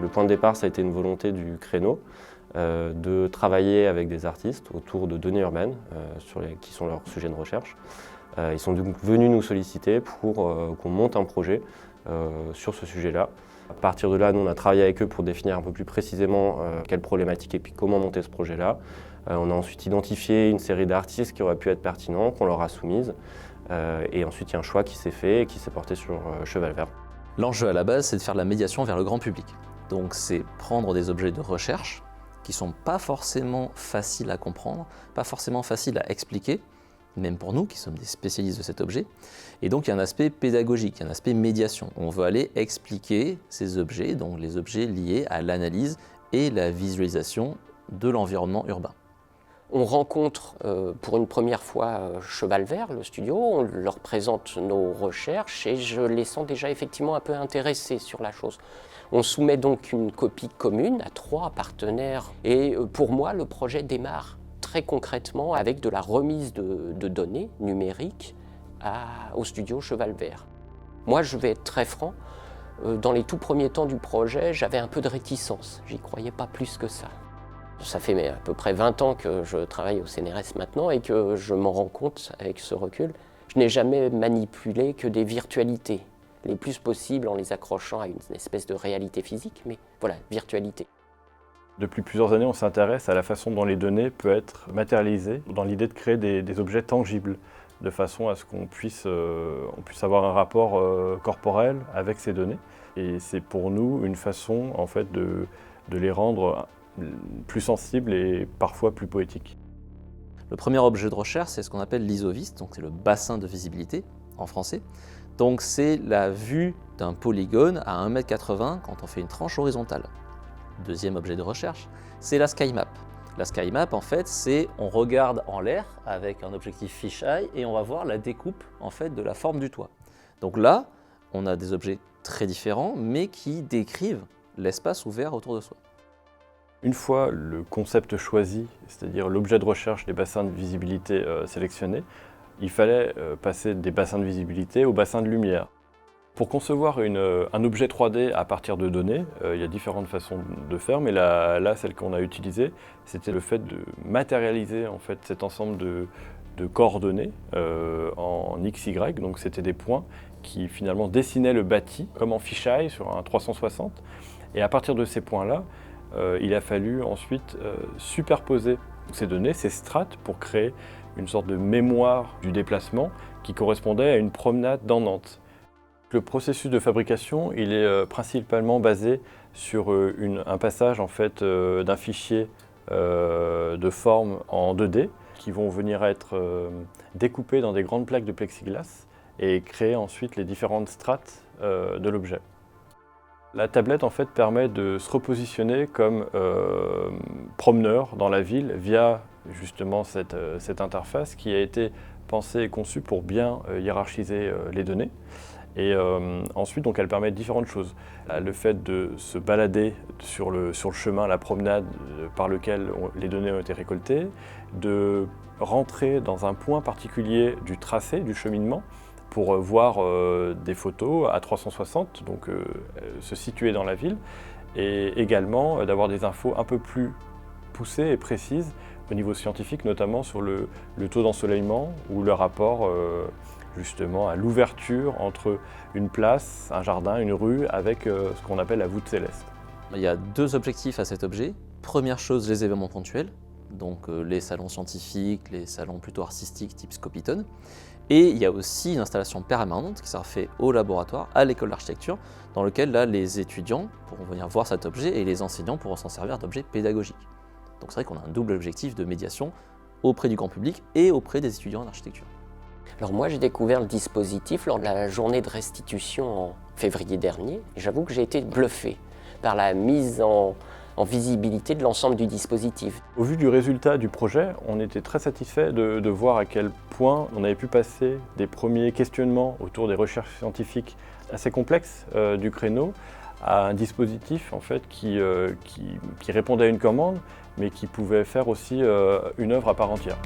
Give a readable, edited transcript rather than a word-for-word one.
Le point de départ, ça a été une volonté du créneau de travailler avec des artistes autour de données urbaines, qui sont leurs sujets de recherche. Ils sont donc venus nous solliciter pour qu'on monte un projet sur ce sujet-là. À partir de là, nous, on a travaillé avec eux pour définir un peu plus précisément quelle problématique et puis comment monter ce projet-là. On a ensuite identifié une série d'artistes qui auraient pu être pertinents, qu'on leur a soumises. Et ensuite, il y a un choix qui s'est fait et qui s'est porté sur Cheval Vert. L'enjeu à la base, c'est de faire de la médiation vers le grand public. Donc c'est prendre des objets de recherche qui ne sont pas forcément faciles à comprendre, pas forcément faciles à expliquer, même pour nous qui sommes des spécialistes de cet objet. Et donc il y a un aspect pédagogique, il y a un aspect médiation. On veut aller expliquer ces objets, donc les objets liés à l'analyse et la visualisation de l'environnement urbain. On rencontre pour une première fois Cheval Vert, le studio, on leur présente nos recherches et je les sens déjà effectivement un peu intéressés sur la chose. On soumet donc une copie commune à 3 partenaires et pour moi le projet démarre très concrètement avec de la remise de données numériques au studio Cheval Vert. Moi je vais être très franc, dans les tout premiers temps du projet j'avais un peu de réticence, j'y croyais pas plus que ça. Ça fait à peu près 20 ans que je travaille au CNRS maintenant et que je m'en rends compte avec ce recul. Je n'ai jamais manipulé que des virtualités, les plus possibles en les accrochant à une espèce de réalité physique, mais voilà, virtualité. Depuis plusieurs années, on s'intéresse à la façon dont les données peuvent être matérialisées, dans l'idée de créer des objets tangibles, de façon à ce qu'on puisse avoir un rapport corporel avec ces données. Et c'est pour nous une façon en fait, de les rendre plus sensible et parfois plus poétique. Le premier objet de recherche, c'est ce qu'on appelle l'isovis, donc c'est le bassin de visibilité en français. Donc c'est la vue d'un polygone à 1,80 m quand on fait une tranche horizontale. Deuxième objet de recherche, c'est la SkyMap. La SkyMap, en fait, c'est on regarde en l'air avec un objectif fisheye et on va voir la découpe en fait, de la forme du toit. Donc là, on a des objets très différents, mais qui décrivent l'espace ouvert autour de soi. Une fois le concept choisi, c'est-à-dire l'objet de recherche des bassins de visibilité sélectionnés, il fallait passer des bassins de visibilité aux bassins de lumière. Pour concevoir un objet 3D à partir de données, il y a différentes façons de faire, mais là celle qu'on a utilisée, c'était le fait de matérialiser en fait, cet ensemble de coordonnées en XY, donc c'était des points qui finalement dessinaient le bâti comme en fisheye sur un 360, et à partir de ces points-là, il a fallu ensuite superposer ces données, ces strates, pour créer une sorte de mémoire du déplacement qui correspondait à une promenade dans Nantes. Le processus de fabrication, il est principalement basé sur un passage en fait, d'un fichier de forme en 2D qui vont venir être découpés dans des grandes plaques de plexiglas et créer ensuite les différentes strates de l'objet. La tablette en fait, permet de se repositionner comme promeneur dans la ville via justement cette interface qui a été pensée et conçue pour bien hiérarchiser les données. Et ensuite, donc, elle permet différentes choses. Le fait de se balader sur le chemin, la promenade par lequel les données ont été récoltées, de rentrer dans un point particulier du tracé, du cheminement, pour voir des photos à 360, donc se situer dans la ville, et également d'avoir des infos un peu plus poussées et précises au niveau scientifique, notamment sur le taux d'ensoleillement ou le rapport justement à l'ouverture entre une place, un jardin, une rue, avec ce qu'on appelle la voûte céleste. Il y a 2 objectifs à cet objet. Première chose, les événements ponctuels, donc les salons scientifiques, les salons plutôt artistiques type Scopitone. Et il y a aussi une installation permanente qui sera faite au laboratoire, à l'école d'architecture, dans lequel là, les étudiants pourront venir voir cet objet et les enseignants pourront s'en servir d'objet pédagogique. Donc c'est vrai qu'on a un double objectif de médiation auprès du grand public et auprès des étudiants en architecture. Alors moi j'ai découvert le dispositif lors de la journée de restitution en février dernier. J'avoue que j'ai été bluffé par la mise en visibilité de l'ensemble du dispositif. Au vu du résultat du projet, on était très satisfait de voir à quel point on avait pu passer des premiers questionnements autour des recherches scientifiques assez complexes du créneau à un dispositif en fait, qui répondait à une commande, mais qui pouvait faire aussi une œuvre à part entière.